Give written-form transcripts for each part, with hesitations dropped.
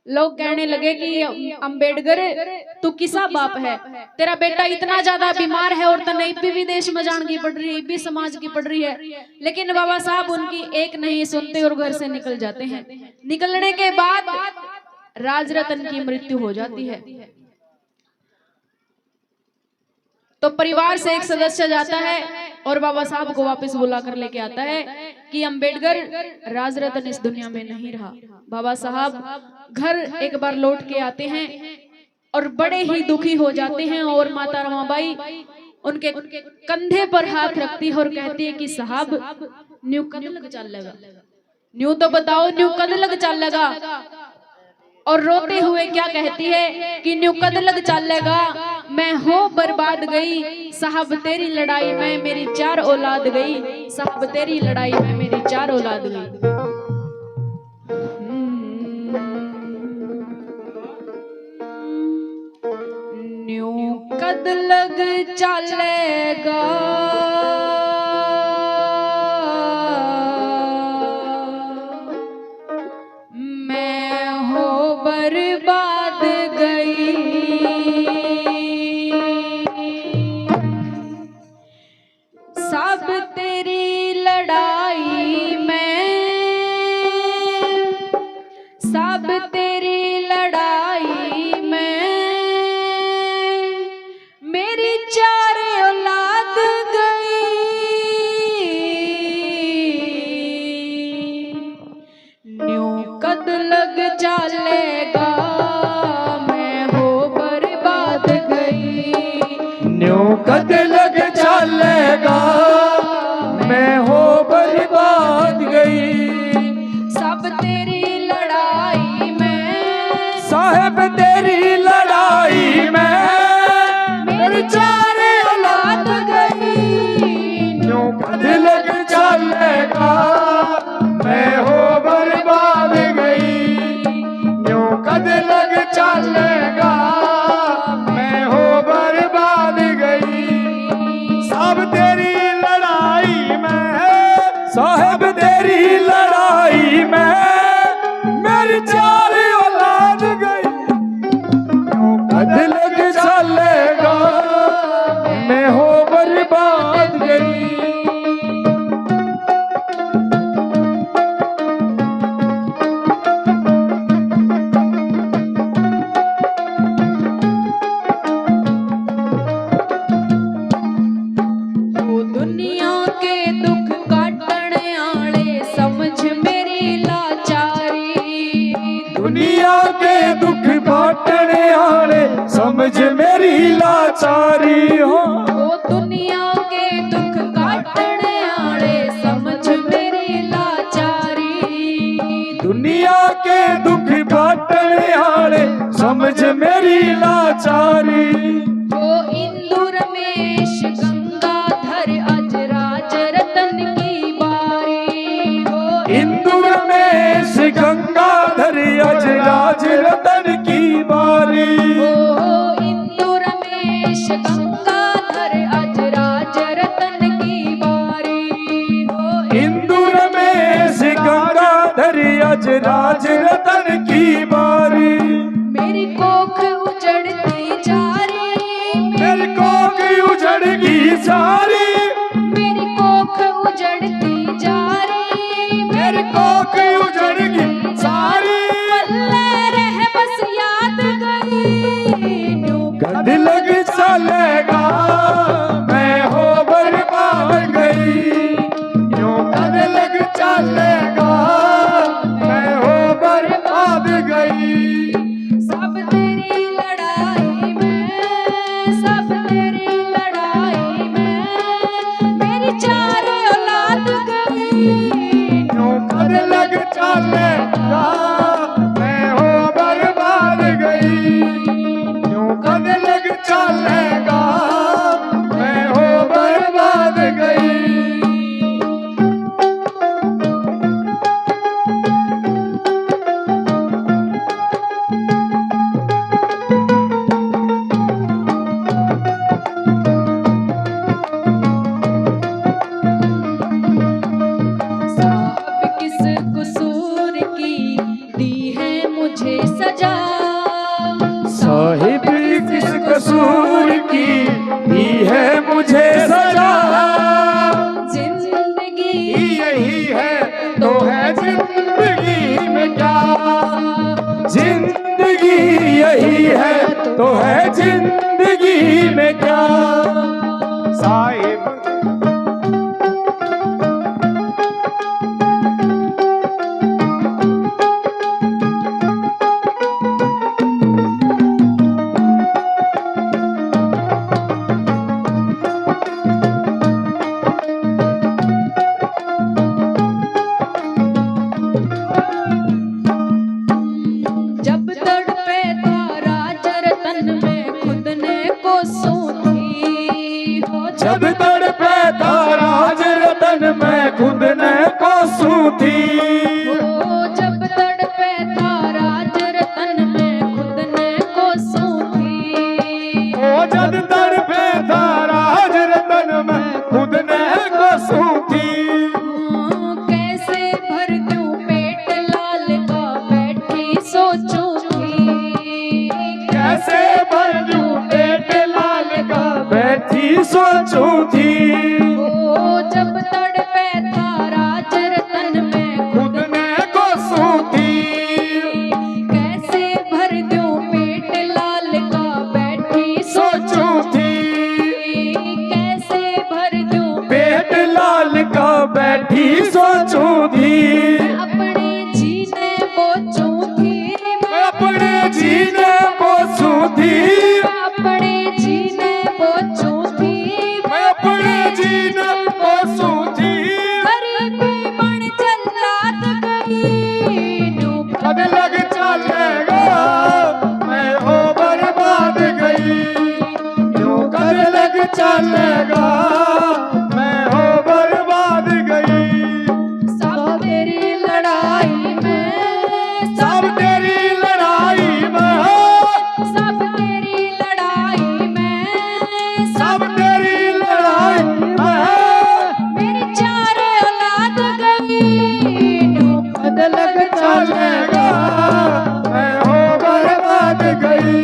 लोग कहने लगे कि अंबेडकर तू किसा बाप है, तेरा बेटा इतना ज्यादा बीमार है और तने भी विदेश में जान की पड़ रही है, भी समाज की पड़ रही है। लेकिन बाबा साहब उनकी एक नहीं सुनते और घर से निकल जाते हैं। निकलने के बाद राजरतन की मृत्यु हो जाती है। तो परिवार से एक सदस्य जाता है और बाबा साहब को वापस बुला कर लेके आता है कि अंबेडकर राजरतन इस दुनिया में नहीं रहा। बाबा साहब घर एक बार लौट के आते हैं और बड़े ही दुखी हो जाते हैं और माता रमाबाई उनके कंधे पर हाथ रखती है और कहती है कि साहब न्यू कद लग चल लगा, न्यू तो बताओ न्यू कद लग चल लगा। और रोते हुए क्या कहती है कि न्यू कद लग चलेगा, मैं हो बर्बाद गई साहब तेरी लड़ाई में मेरी 4 औलाद गई, साहब तेरी लड़ाई में मेरी 4 औलाद गई। न्यू कद लग चलेगा बर्बाद गई, सब तेरी लड़ाई में, सब तेरी लड़ाई में मेरी 4 औलाद गई। न्यू कद लग चलेगा कद लग चलेगा मैं हो बर्बाद गई, सब तेरी लड़ाई में, साहब तेरी लड़ाई में मेरी 4 औलाद गई। न्यू कद लग चलेगा मैं हो बर्बाद गई, न्यू कद लग चलेगा मैं हो बर्बाद गई, सब तेरी लड़ाई में, साहब तेरी लड़ाई में मेरी 4 औलाद गई। कद लग चलेगा मैं हो बर्बाद गई। दुनिया के दुख काटने आले समझ मेरी लाचारी, दुनिया के दुख बांटने आले समझ मेरी लाचारी हो। दुनिया के दुख काटने आले समझ मेरी लाचारी, दुनिया के दुख बांटने आले समझ मेरी लाचारी। इंदु रमेश गंगाधर अज राजरतन की बारी, इंदु रमेश गंगाधर अज राजरतन की बारी, इंदु रमेश गंगाधर अज राजरतन की बारी, इंदु रमेश गंगाधर अज राजरतन की बारी। मेरी कोख उजड़ती जा रही, मेरी कोख उजड़गी सारी, मेरी कोख उजड़ती जा रही, मेरी कोख उजड़गी सारी, पल्ले रह बस याद गई। न्यू कद लग चलेगा मैं हो बर्बाद गई, न्यू कद लग चलेगा मैं हो बर्बाद दे सजा। साहिब किस कसूर की दी है मुझे सजा। जिंदगी यही है तो है जिंदगी में क्या। जिंदगी यही है तो है जिंदगी में क्या। साहिब जब तड़पे तारा जरतन में खुद ने कोसों थी हो। जब तड़पे तारा जरतन में खुद ने कोसों थी। जब तड़पे तारा जरतन में खुद ने कोसों थी। जब तड़पे तारा जरतन में खुद ने कोसों थी। कैसे भर दूं पेट लाल का बैठी सोचूं थी। कैसे भर दूं पेट लाल का बैठी सोचूं थी। जब तड़पे तारा जरतन में खुद ने कोसों थी। कैसे भर दूं पेट लाल का बैठी सोचूं थी। कैसे भर दूं पेट लाल का बैठी सोचूं थी। अपने जीने बोचूं थी। मैं अपने जीने पोसूं थी। अपने जीने बोचूं थी। मैं अपने जीने पोसूं थी। गरीबी बन चल रात गई डूब कद लग चलेगा मैं हो बर्बाद गई। यूं कद लग चलेगा मैं हो बर्बाद गई। सब तेरी लड़ाई में सब तेरी लड़ाई में सब तेरी लड़ाई में सब तेरी लड़ाई में मेरी चार औलाद गई डूब कद लग चलेगा मैं हो बर्बाद गई।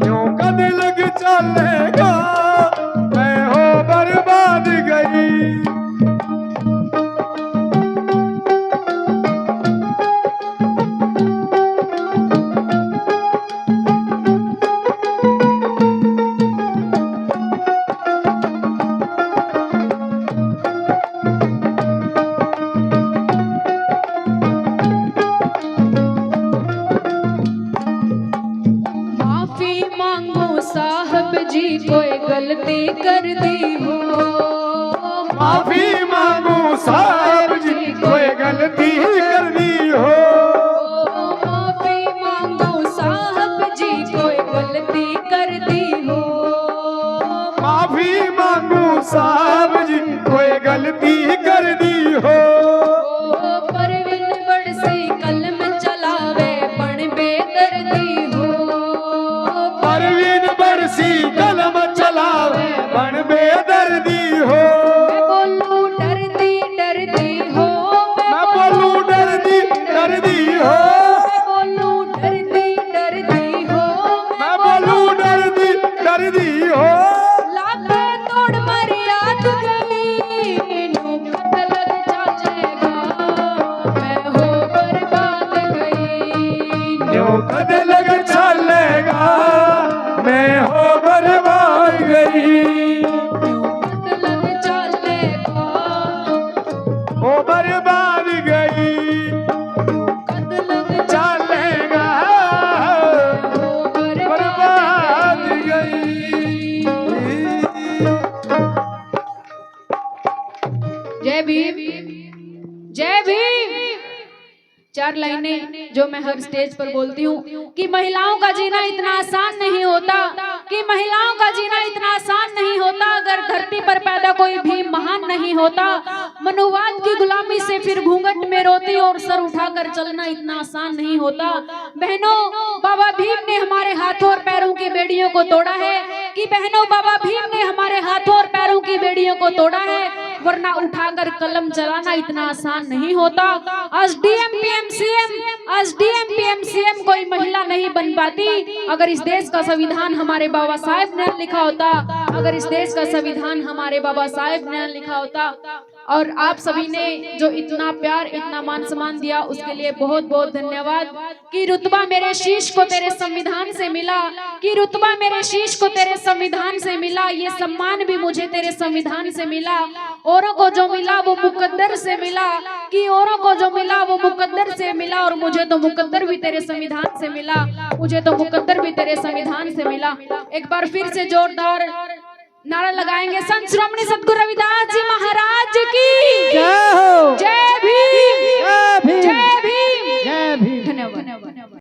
यूं कद लग चलेगा मैं हो बर्बाद गई। माफी मांगो साहब जी कोई गलती कर दी हो। माफी मांगू साहब जी कोई गलती कर दी हो। माफी मांगो साहब जी कोई गलती कर दी हो। माफी मांगू साहब जी कोई गलती कर दी हो। परवीन बड़सी कलम चलावे पण बेदर्दी हो। परवीन बरसी कलम चलावे बन बेदर्दी हो। मैं बोलूं डरदी डरदी हो। मैं बोलूं डरदी डरदी हो। मैं बोलूं डरदी डरदी हो। मैं बोलूं डरदी डरदी हो। लागे तोड़ मर्याद गई नौकत लग जाएगा मैं हो बर्बाद गई। यूं कद लग चलेगा मैं हो बर्बाद गई। नौकत लग जाएगा हो बर्बाद गई। नौकत लग चलेगा हो बर्बाद गई। जय भीम जय भीम। चार लाइनें जो मैं हर स्टेज पर बोलती हूँ कि महिलाओं का जीना इतना आसान नहीं होता। कि महिलाओं का जीना इतना आसान नहीं होता अगर धरती पर पैदा कोई भी महान नहीं होता। मनुवाद की गुलामी से फिर घूंघट में रोती और सर उठाकर चलना इतना आसान नहीं होता। बहनों, बाबा भीम ने हमारे हाथों और पैरों की बेड़ियों को तोड़ा है कि बहनों, बाबा भीम ने हमारे हाथों और पैरों की बेड़ियों को तोड़ा है, वरना उठाकर कलम चलाना इतना आसान नहीं होता। आज डीएम पीएम सीएम कोई महिला नहीं बन पाती अगर इस देश का संविधान हमारे बाबा साहेब ने लिखा होता, अगर इस देश का संविधान हमारे बाबा साहेब ने लिखा होता। और आप सभी ने जो इतना प्यार, इतना मान सम्मान दिया, उसके लिए बहुत बहुत धन्यवाद। कि रुतबा मेरे शीश को तेरे संविधान से मिला, कि रुतबा मेरे शीश को तेरे संविधान से मिला, ये सम्मान भी मुझे तेरे संविधान से मिला। औरों को जो मिला वो मुकद्दर से मिला, कि औरों को जो मिला वो मुकद्दर से मिला, और मुझे तो मुकद्दर भी तेरे संविधान से मिला, मुझे तो मुकद्दर भी तेरे संविधान से मिला। एक बार फिर से जोरदार नारा लगाएंगे। संत श्रोमणी सद्गुरु रविदास जी महाराज की जय हो। जय भीम।